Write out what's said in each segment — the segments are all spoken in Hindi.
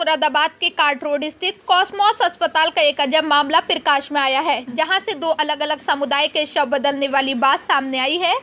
मुरादाबाद के कार्ड रोड स्थित कॉस्मोस अस्पताल का एक अजब मामला प्रकाश में आया है, जहां से दो अलग अलग समुदाय के शव बदलने वाली बात सामने आई है,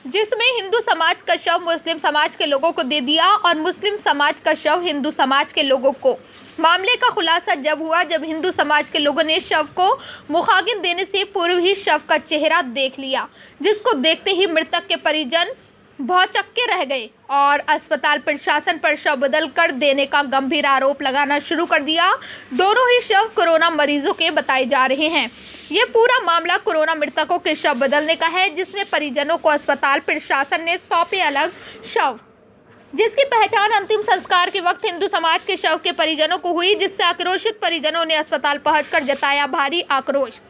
जिसमें हिंदू समाज का शव मुस्लिम समाज के लोगों को दे दिया और मुस्लिम समाज का शव हिंदू समाज के लोगों को। मामले का खुलासा जब हुआ जब हिंदू समाज के लोगों ने शव को मुखागिन देने से पूर्व ही शव का चेहरा देख लिया, जिसको देखते ही मृतक के परिजन भौचक्के रह गए और अस्पताल प्रशासन पर शव बदल कर देने का गंभीर आरोप लगाना शुरू कर दिया। दोनों ही शव कोरोना मरीजों के बताए जा रहे हैं। ये पूरा मामला कोरोना मृतकों के शव बदलने का है, जिसमें परिजनों को अस्पताल प्रशासन ने सौंपे अलग शव, जिसकी पहचान अंतिम संस्कार के वक्त हिंदू समाज के शव के परिजनों को हुई, जिससे आक्रोशित परिजनों ने अस्पताल पहुंचकर जताया भारी आक्रोश।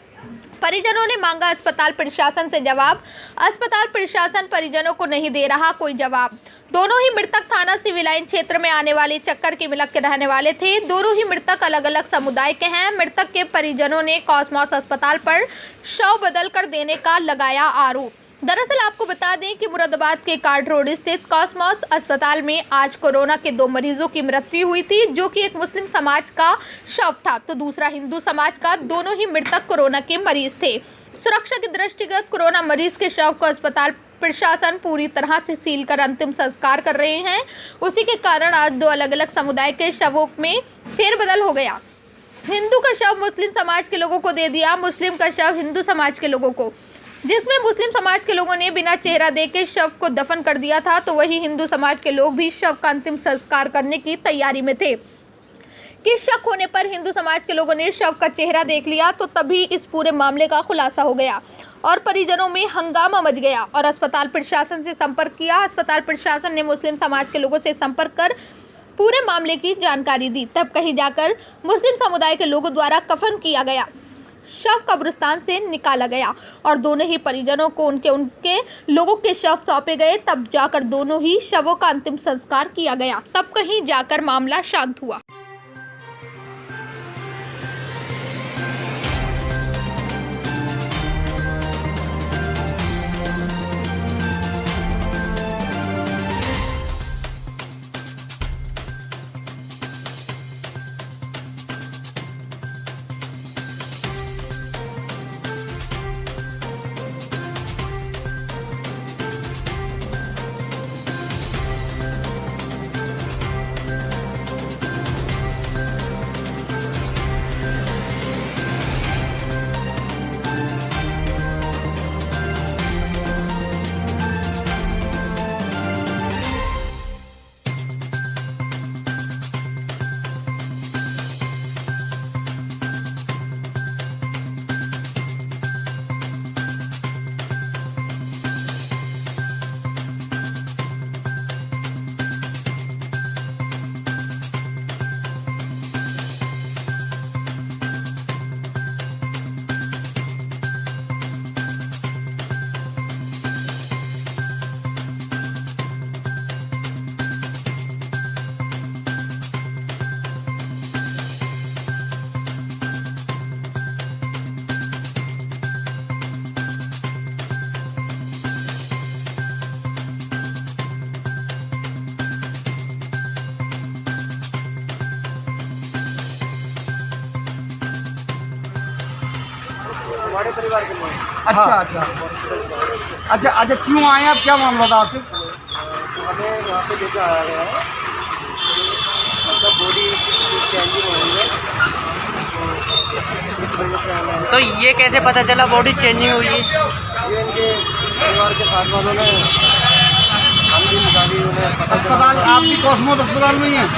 परिजनों ने मांगा अस्पताल प्रशासन से जवाब। अस्पताल प्रशासन परिजनों को नहीं दे रहा कोई जवाब। दोनों ही मृतक थाना सिविल लाइन क्षेत्र में आने वाले चक्कर के मिलक के रहने वाले थे। दोनों ही मृतक अलग अलग समुदाय के हैं। मृतक के परिजनों ने कॉस्मोस अस्पताल पर शव बदल कर देने का लगाया आरोप। दरअसल आपको बता दें कि मुरादाबाद के कार्ड रोड स्थित कॉस्मोस अस्पताल में आज कोरोना के दो मरीजों की मृत्यु हुई थी, जो कि एक मुस्लिम समाज का शव था तो दूसरा हिंदू समाज का। दोनों ही मृतक कोरोना के मरीज थे। सुरक्षा की दृष्टिगत कोरोना मरीज के शव को अस्पताल प्रशासन पूरी तरह से सील कर अंतिम संस्कार कर रहे हैं। उसी के कारण आज दो अलग अलग समुदाय के शवों में फेरबदल हो गया। हिंदू का शव मुस्लिम समाज के लोगों को दे दिया, मुस्लिम का शव हिंदू समाज के लोगों को, जिसमें मुस्लिम समाज के लोगों ने बिना चेहरा देखे शव को दफन कर दिया था, तो वही हिंदू समाज के लोग भी शव का अंतिम संस्कार करने की तैयारी में थे। कि शक होने पर हिंदू समाज के लोगों ने शव का चेहरा देख लिया, तो तभी इस पूरे मामले का खुलासा हो गया और परिजनों में हंगामा मच गया और अस्पताल प्रशासन से संपर्क किया। अस्पताल प्रशासन ने मुस्लिम समाज के लोगों से संपर्क कर पूरे मामले की जानकारी दी। तब कहीं जाकर मुस्लिम समुदाय के लोगों द्वारा कफन किया गया, शव कब्रिस्तान से निकाला गया और दोनों ही परिजनों को उनके लोगों के शव सौंपे गए। तब जाकर दोनों ही शवों का अंतिम संस्कार किया गया। तब कहीं जाकर मामला शांत हुआ। हमारे परिवार के लोग। अच्छा अच्छा अच्छा अच्छा, क्यों आए आप? क्या मामला था आपसे? हमें यहाँ पे लेकर आया गया है, मतलब बॉडी चेंजिंग हो रही है, इस वजह से हमें। तो ये कैसे पता चला बॉडी चेंजिंग हुई है? ये इनके परिवार के साथ वालों ने हम भी निकाली, उन्हें पता चला। अस्पताल आप भी कॉस्मोस अस्पताल में ही हैं?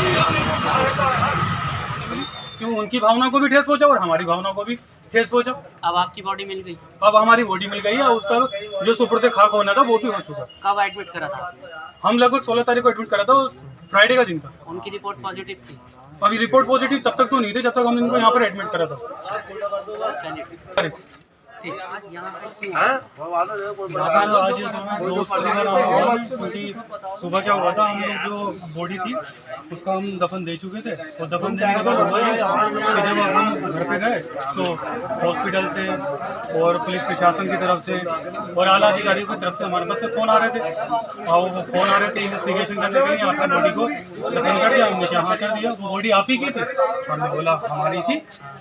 क्यों उनकी भावना को भी ठेस पहुंचा और हमारी भावना को भी ठेस पहुंचा। अब आपकी बॉडी मिल गई? अब हमारी बॉडी मिल गई है, उसका जो सुपुर्द खाक होना था वो भी हो चुका। कब एडमिट करा था? हम लगभग 16 तारीख को एडमिट करा था, फ्राइडे का दिन था। उनकी रिपोर्ट पॉजिटिव थी? अभी रिपोर्ट पॉजिटिव तब तक तो नहीं थे जब तक हम इनको यहाँ पर एडमिट करा था। थी। हाँ? आज दोस्त वगैरह आए हैं, क्योंकि सुबह क्या हुआ था, हम लोग जो बॉडी थी उसका हम दफन दे चुके थे, और दफन देने के बाद हुआ ये कि जब हम घर पे गए तो हॉस्पिटल से और पुलिस प्रशासन की तरफ से और आला अधिकारियों की तरफ से हमारे पास फ़ोन आ रहे थे, और वो फ़ोन आ रहे थे इन्वेस्टिगेशन करने के लिए। आपका बॉडी को दफन कर दिया, हमने क्या कर दिया, वो बॉडी आप ही की थी। हमने बोला हमारी थी,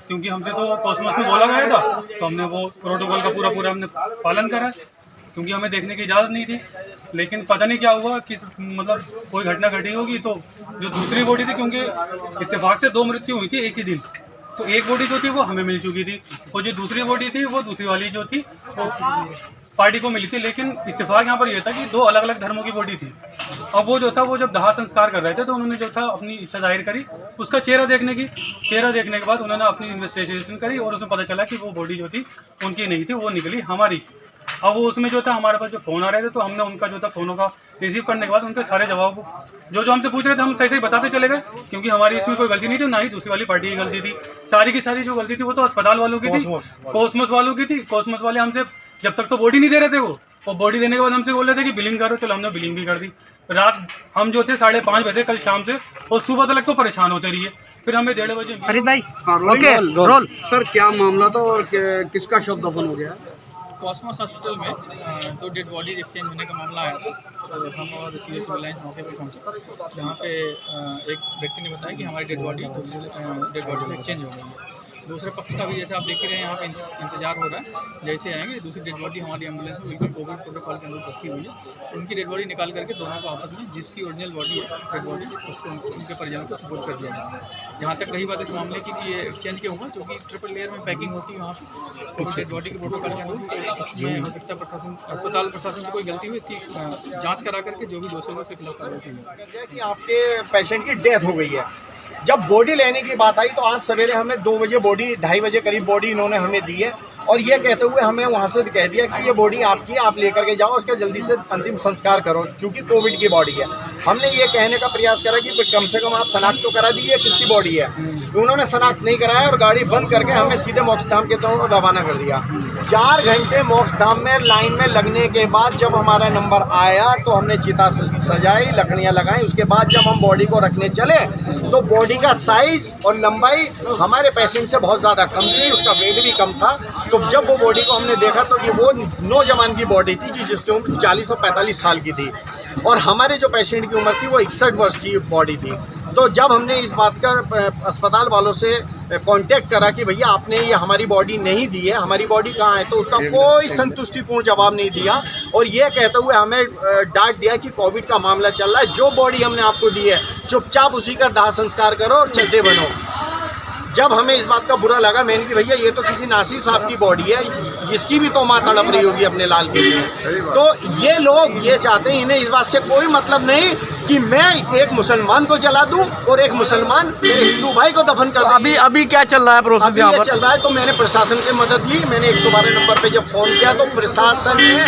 क्योंकि हमसे तो कॉस्मोस में बोला गया था, तो हमने वो प्रोटोकॉल का पूरा हमने पालन करा, क्योंकि हमें देखने की इजाज़त नहीं थी। लेकिन पता नहीं क्या हुआ कि मतलब कोई घटना घटी होगी, तो जो दूसरी बॉडी थी, क्योंकि इत्तेफाक से 2 मृत्यु हुई थी एक ही दिन, तो एक बॉडी जो थी वो हमें मिल चुकी थी, और जो दूसरी बॉडी थी वो दूसरी वाली जो थी वो पार्टी को मिली थी। लेकिन इत्तेफाक यहाँ पर यह था कि 2 अलग अलग धर्मों की बॉडी थी। अब वो जो था, वो जब दाह संस्कार कर रहे थे तो उन्होंने जो था अपनी इच्छा जाहिर करी उसका चेहरा देखने के बाद उन्होंने अपनी इन्वेस्टिगेशन करी, और उसमें पता चला कि वो बॉडी जो थी उनकी नहीं थी, वो निकली हमारी। अब वो उसमें जो था हमारे पास जो फ़ोन आ रहे थे, तो हमने उनका जो था फ़ोनों का रिसीव करने के बाद उनके सारे जवाब जो हमसे पूछ रहे थे हम सही बताते चले गए, क्योंकि हमारी इसमें कोई गलती नहीं थी, ना ही दूसरी वाली पार्टी की गलती थी। सारी की सारी जो गलती थी वो तो अस्पताल वालों की थी, कॉस्मोस वालों की थी। कॉस्मोस वाले हमसे जब तक तो बॉडी नहीं दे रहे थे, वो बॉडी देने के बाद हमसे बोल रहे थे कि बिलिंग करो, चलो हमने बिलिंग भी कर दी। रात हम जो थे 5:30 बजे कल शाम से और सुबह तक तो परेशान होते रहिए, फिर हमें 1:30 बजे फरीद भाई हाँ, ओके रोल। सर क्या मामला था और किसका शव दफन हो गया? कॉस्मोस हॉस्पिटल में 2 डेड बॉडी एक्सचेंज होने का मामला आया था। तो हम और सीएस सिविल लाइन्स मौके पर पहुंचे, जहाँ पे एक व्यक्ति ने बताया कि हमारी डेड बॉडी से एक्सचेंज हो गई है। दूसरे पक्ष का भी जैसे आप देख ही रहे हैं, यहाँ पे इंतजार हो रहा है, जैसे आएंगे दूसरी डेड बॉडी हमारी एम्बुलेंस में बिल्कुल कोविड प्रोटोकॉल के अंदर रखी हुई है। उनकी डेड बॉडी निकाल करके दोनों को आपस में जिसकी ओरिजिनल बॉडी है डेड बॉडी उसको उनके परिजनों को सपोर्ट कर दिया जाएगा। जहाँ तक रही बात इस मामले की कि ये एक्सचेंज क्यों हुआ, क्योंकि ट्रिपल लेयर में पैकिंग होती है वहाँ पर, तो डेड बॉडी के प्रोटोकॉल के अंदर उसमें हो सकता है अस्पताल प्रशासन से कोई गलती हुई, इसकी जाँच करा करके जो भी दोषी है उसके खिलाफ कार्रवाई की। कि आपके पेशेंट की डेथ हो गई है। जब बॉडी लेने की बात आई तो आज सवेरे हमें 2 बजे बॉडी 2:30 बजे करीब बॉडी इन्होंने हमें दी है, और ये कहते हुए हमें वहाँ से कह दिया कि ये बॉडी आपकी है, आप लेकर के जाओ, इसका जल्दी से अंतिम संस्कार करो, चूँकि कोविड की बॉडी है। हमने ये कहने का प्रयास करा कि कम से कम आप शनाख्त तो करा दीजिए किसकी बॉडी है। उन्होंने शनाख्त नहीं कराया और गाड़ी बंद करके हमें सीधे मोक्षधाम के तरफ रवाना कर दिया। 4 घंटे मोक्षधाम में लाइन में लगने के बाद जब हमारा नंबर आया तो हमने चिता सजाई, लकड़ियाँ लगाई। उसके बाद जब हम बॉडी को रखने चले तो बॉडी का साइज और लंबाई हमारे पेशेंट से बहुत ज़्यादा कम थी, उसका वेट भी कम था। तो जब वो बॉडी को हमने देखा तो ये वो नौजवान की बॉडी थी जिसकी उम्र 40 और 45 साल की थी, और हमारे जो पेशेंट की उम्र थी वो 61 वर्ष की बॉडी थी। तो जब हमने इस बात का अस्पताल वालों से कांटेक्ट करा कि भैया आपने ये हमारी बॉडी नहीं दी है, हमारी बॉडी कहाँ है, तो उसका कोई संतुष्टिपूर्ण जवाब नहीं दिया, और ये कहते हुए हमें डांट दिया कि कोविड का मामला चल रहा है, जो बॉडी हमने आपको दी है चुपचाप उसी का दाह संस्कार करो और चलते बनो। जब हमें इस बात का बुरा लगा, मैंने कि भैया ये तो किसी नासिर साहब की बॉडी है, इसकी भी तो माँ तड़प रही होगी अपने लाल के लिए। तो ये लोग ये चाहते हैं, इन्हें इस बात से कोई मतलब नहीं कि मैं एक मुसलमान को जला दूं और एक मुसलमान मेरे हिंदू भाई को दफन कर दूं। अभी क्या चल रहा है प्रोसेस यहाँ पर? चल रहा है, तो मैंने प्रशासन की मदद ली। मैंने 112 नंबर पे जब फ़ोन किया तो प्रशासन ने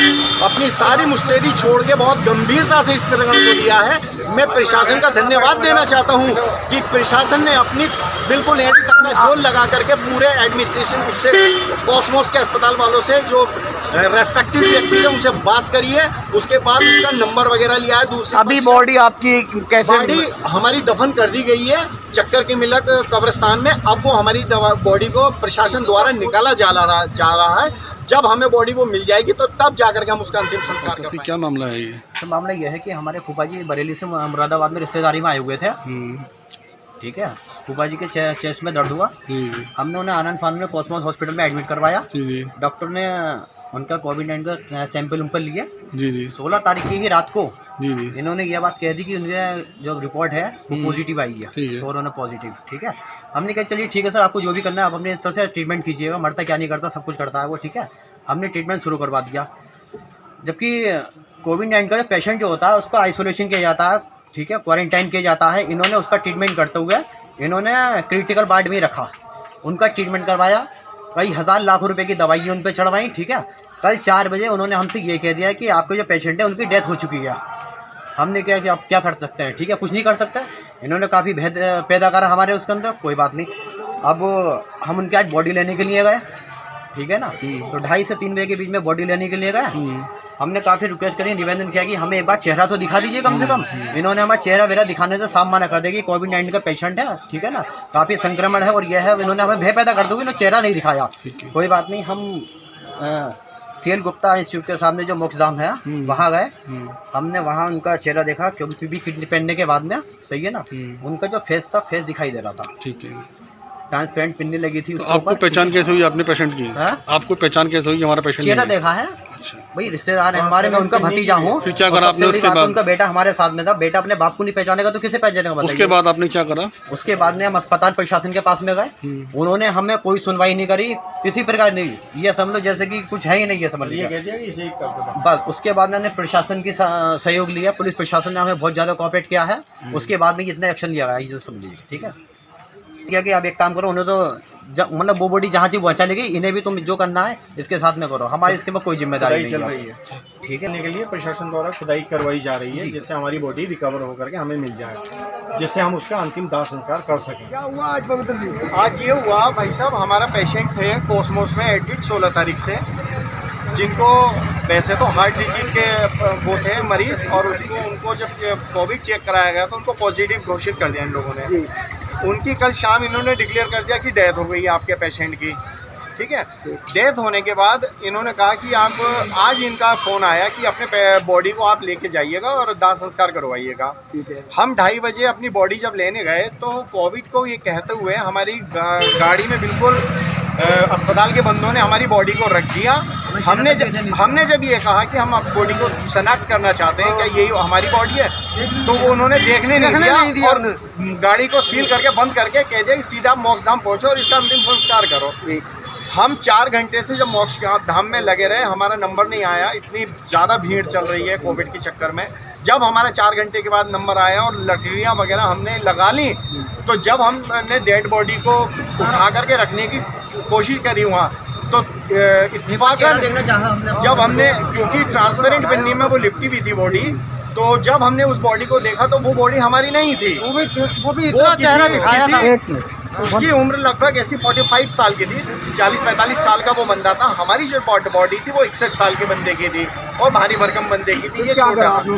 अपनी सारी मुस्तैदी छोड़ के बहुत गंभीरता से इस प्रकरण को लिया है। मैं प्रशासन का धन्यवाद देना चाहता हूँ कि प्रशासन ने अपनी बिल्कुल एंड तक में जोर लगा करके पूरे एडमिनिस्ट्रेशन उससे कॉस्मोस के अस्पताल वालों से जो रेस्पेक्टिव व्यक्ति है उनसे बात करी है, उसके बाद उसका नंबर वगैरह लिया है। दूसरी अभी बॉडी आपकी कैसे? बॉडी हमारी दफन कर दी गई है चक्कर के मिलक कब्रिस्तान में। अब वो हमारी बॉडी को प्रशासन द्वारा निकाला जा रहा है। जब हमें बॉडी वो मिल जाएगी तो तब जाकर के हम उसका अंतिम संस्कार कर पाएंगे। क्या मामला है ये? तो मामला यह है कि हमारे फूफा जी बरेली से मुरादाबाद में रिश्तेदारी में आए हुए थे। ठीक है, फूफा जी के चेस्ट में दर्द हुआ, हमने उन्हें आनंद फान में कॉस्मोस हॉस्पिटल में एडमिट करवाया। डॉक्टर ने उनका कोविड-19 का सैंपल उन पर लिए। 16 तारीख की ही रात को इन्होंने ये बात कह दी कि उनके जो रिपोर्ट है वो पॉजिटिव आई है, कोरोना पॉजिटिव। ठीक है, हमने कहा चलिए ठीक है सर, आपको जो भी करना है आप अपने इस तरह से ट्रीटमेंट कीजिएगा, मरता क्या नहीं करता सब कुछ करता है वो। ठीक है, हमने ट्रीटमेंट शुरू करवा दिया। जबकि कोविड-19 का पेशेंट जो होता है उसको आइसोलेशन किया जाता है, ठीक है, क्वारंटाइन किया जाता है। इन्होंने उसका ट्रीटमेंट करते हुए इन्होंने क्रिटिकल वार्ड में रखा, उनका ट्रीटमेंट करवाया, कई हज़ार लाख रुपए की दवाई उन पर चढ़वाई। ठीक है, कल 4 बजे उन्होंने हमसे ये कह दिया कि आपके जो पेशेंट है उनकी डेथ हो चुकी है। हमने कहा कि आप क्या कर सकते हैं, ठीक है, कुछ नहीं कर सकते। इन्होंने काफ़ी भेद पैदा करा हमारे उसके अंदर, कोई बात नहीं। अब हम उनके आज बॉडी लेने के लिए गए, ठीक है ना। तो 2:30 से 3 बजे के बीच में बॉडी लेने के लिए गए। हमने काफ़ी रिक्वेस्ट करी, निवेदन किया कि हमें एक बार चेहरा तो दिखा दीजिए कम से कम। इन्होंने हमारा चेहरा वेरा दिखाने से साफ मना कर दिया कि कोविड-19 का पेशेंट है, ठीक है ना, काफ़ी संक्रमण है और यह है। इन्होंने हमें भय पैदा कर दूँगी, चेहरा नहीं दिखाया। कोई बात नहीं, हम CL गुप्ता इंस्टीट्यूट के सामने जो मोक्षधाम है वहाँ गए। हमने वहाँ उनका चेहरा देखा, क्योंकि भी किडनी पहनने के बाद में, सही है ना, उनका जो फेस था, फेस दिखाई दे रहा था। ठीक है। ट्रांसपेरेंट पिन्नी लगी थी। तो आपको पहचान कैसे हुई अपने पेशेंट की? आपको पहचान कैसे हुई हमारा पेशेंट? चेहरा देखा है भाई, रिश्तेदार है हमारे, मैं उनका भतीजा हूँ। फिर क्या करा आपने उसके बाद? उनका बेटा हमारे साथ में था। बेटा अपने बाप को नहीं पहचानेगा तो किसे पहचानेगा बताइए? उसके बाद आपने क्या करा? उसके बाद में हम अस्पताल प्रशासन के पास में गए। उन्होंने हमें कोई सुनवाई नहीं करी, किसी प्रकार नहीं। ये समझ लो जैसे कि कुछ है ही नहीं, ये समझ लीजिए। बस उसके बाद मैंने प्रशासन की सहयोग लिया। पुलिस प्रशासन ने हमें बहुत ज़्यादा कोऑपरेट किया है। उसके बाद में इतना एक्शन लिया गया, ये समझ लीजिए, ठीक है। क्या कि आप एक काम करो, उन्हें तो मतलब वो बॉडी जहाँ थी पहुँचा ली गई, इन्हें भी तुम जो करना है इसके साथ में करो। हमारी इसके में कोई जिम्मेदारी नहीं चल रही है, ठीक है। के लिए प्रशासन द्वारा खुदाई करवाई जा रही है, जिससे हमारी बॉडी रिकवर होकर के हमें मिल जाए, जिससे हम उसका अंतिम दाह संस्कार कर सकें। क्या हुआ आज पवित्र जी? आज ये हुआ भाई साहब, हमारा पेशेंट थे कॉस्मोस में एडमिट 16 तारीख से, जिनको वैसे तो हार्ट डिजीज के वो थे मरीज, और उनको जब कोविड चेक कराया गया तो उनको पॉजिटिव घोषित कर दिया इन लोगों ने। उनकी कल शाम इन्होंने डिक्लेयर कर दिया कि डेथ हो गई है आपके पेशेंट की, ठीक है। डेथ होने के बाद इन्होंने कहा कि आप, आज इनका फ़ोन आया कि अपने बॉडी को आप लेके जाइएगा और दाह संस्कार करवाइएगा, ठीक है। हम 2:30 बजे अपनी बॉडी जब लेने गए तो कोविड को ये कहते हुए हमारी गाड़ी में बिल्कुल अस्पताल के बंदों ने हमारी बॉडी को रख दिया। हमने जब ये कहा कि हम अब बॉडी को शनाख्त करना चाहते हैं, क्या यही हमारी बॉडी है, तो वो उन्होंने देखने नहीं दिया और गाड़ी को सील करके बंद करके कह दिया कि सीधा मोक्षधाम पहुँचो और इसका अंतिम संस्कार करो। हम 4 घंटे से जब मोक्ष धाम में लगे रहे, हमारा नंबर नहीं आया। इतनी ज़्यादा भीड़ चल रही है कोविड के चक्कर में। जब हमारा 4 घंटे के बाद नंबर आया और लकड़ियाँ वगैरह हमने लगा ली, तो जब हमने डेड बॉडी को उठा करके रखने की कोशिश करी वहाँ, तो इत्तेफाकन जब हमने, क्योंकि ट्रांसपेरेंट पन्नी में वो लिपटी हुई थी बॉडी, तो जब हमने उस बॉडी को देखा तो वो बॉडी हमारी नहीं थी। वो भी इतना चेहरा दिखाया था। उसकी उम्र लगभग ऐसी 45 साल की थी, 40-45 साल का वो बंदा था। हमारी जो बॉडी थी वो 61 साल के बंदे की थी और भारी भरकम बंदे की थी। ये क्या करा आपने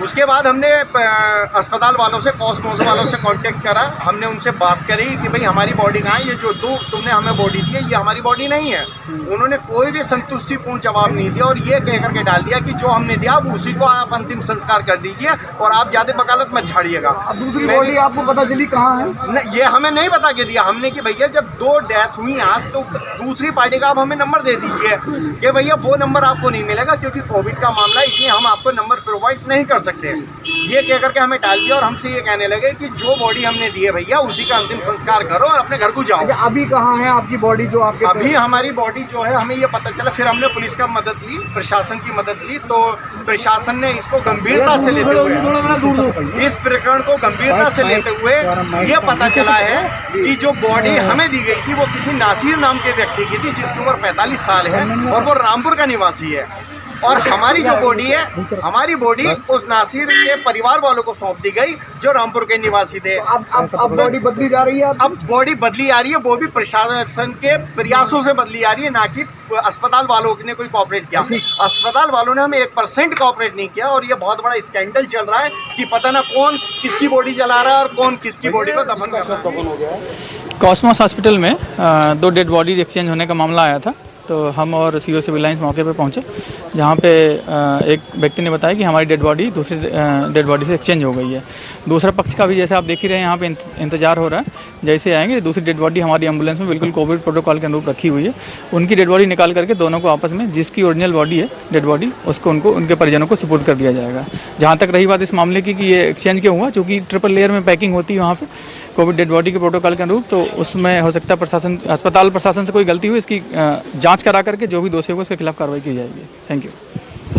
उसके बाद हमने अस्पताल वालों से, कॉस्मोस वालों से कांटेक्ट करा। हमने उनसे बात करी कि भाई हमारी बॉडी कहाँ है, ये जो तुमने हमें बॉडी दी है ये हमारी बॉडी नहीं है। उन्होंने कोई भी संतुष्टिपूर्ण जवाब नहीं दिया और ये कह करके डाल दिया कि जो हमने दिया वो उसी को आप अंतिम संस्कार कर दीजिए और आप ज़्यादा वकालत मत झाड़िएगा। अब दूसरी बॉडी आपको पता चली कहाँ है? ये हमें नहीं बता के दिया हमने कि भैया जब 2 डेथ हुई आज, तो दूसरी पार्टी का आप हमें नंबर दे दीजिए कि भैया वो नंबर आपको नहीं मिलेगा क्योंकि कोविड का मामला है, इसलिए हम आपको नंबर प्रोवाइड नहीं कर सकते। ये कह करके हमें टाल दिया और हमसे ये कहने लगे कि जो बॉडी हमने दी है भैया उसी का अंतिम संस्कार करो और अपने घर को जाओ। अभी कहाँ है आपकी बॉडी? जो आपके अभी हमारी बॉडी जो है, हमें ये पता चला, फिर हमने पुलिस का मदद ली, प्रशासन की मदद ली, तो प्रशासन ने इसको गंभीरता से लेते हुए, इस प्रकरण को गंभीरता से लेते हुए ये पता चला है कि जो बॉडी हमें दी गई थी वो किसी नासिर नाम के व्यक्ति की थी जिसकी उम्र 45 साल है और वो रामपुर का निवासी है। और हमारी जो बॉडी है, हमारी बॉडी उस नासिर के परिवार वालों को सौंप दी गई जो रामपुर के निवासी थे। अब बॉडी बदली जा रही है? अब बॉडी बदली आ रही है, वो भी प्रशासन के प्रयासों से बदली आ रही है, ना कि अस्पताल वालों ने कोई कोऑपरेट किया। अस्पताल वालों ने हमें 1% कोऑपरेट नहीं किया और ये बहुत बड़ा स्कैंडल चल रहा है कि पता ना कौन किसकी बॉडी जला रहा है और कौन किसकी बॉडी को दफन कर रहा है। कॉस्मोस हॉस्पिटल में 2 डेड बॉडी एक्सचेंज होने का मामला आया था, तो हम और CO सिविल लाइंस मौके पे पहुंचे, जहां पे एक व्यक्ति ने बताया कि हमारी डेड बॉडी दूसरी डेड बॉडी से एक्सचेंज हो गई है। दूसरा पक्ष का भी जैसे आप देख ही रहे हैं यहाँ पे इंतजार हो रहा है, जैसे आएंगे दूसरी डेड बॉडी हमारी एम्बुलेंस में बिल्कुल कोविड प्रोटोकॉल के अनुरूप रखी हुई है। उनकी डेड बॉडी निकाल करके दोनों को आपस में, जिसकी ओरिजिनल बॉडी है डेड बॉडी, उसको उनके परिजनों को सुपुर्द कर दिया जाएगा। जहाँ तक रही बात इस मामले की कि ये एक्सचेंज क्यों हुआ, चूँकि ट्रिपल लेयर में पैकिंग होती है वहाँ पर कोविड डेड बॉडी के प्रोटोकॉल के अनुरूप, तो उसमें हो सकता है अस्पताल प्रशासन से कोई गलती हुई, इसकी जांच करा करके जो भी दोषी होगा उसके खिलाफ कार्रवाई की जाएगी। Thank you.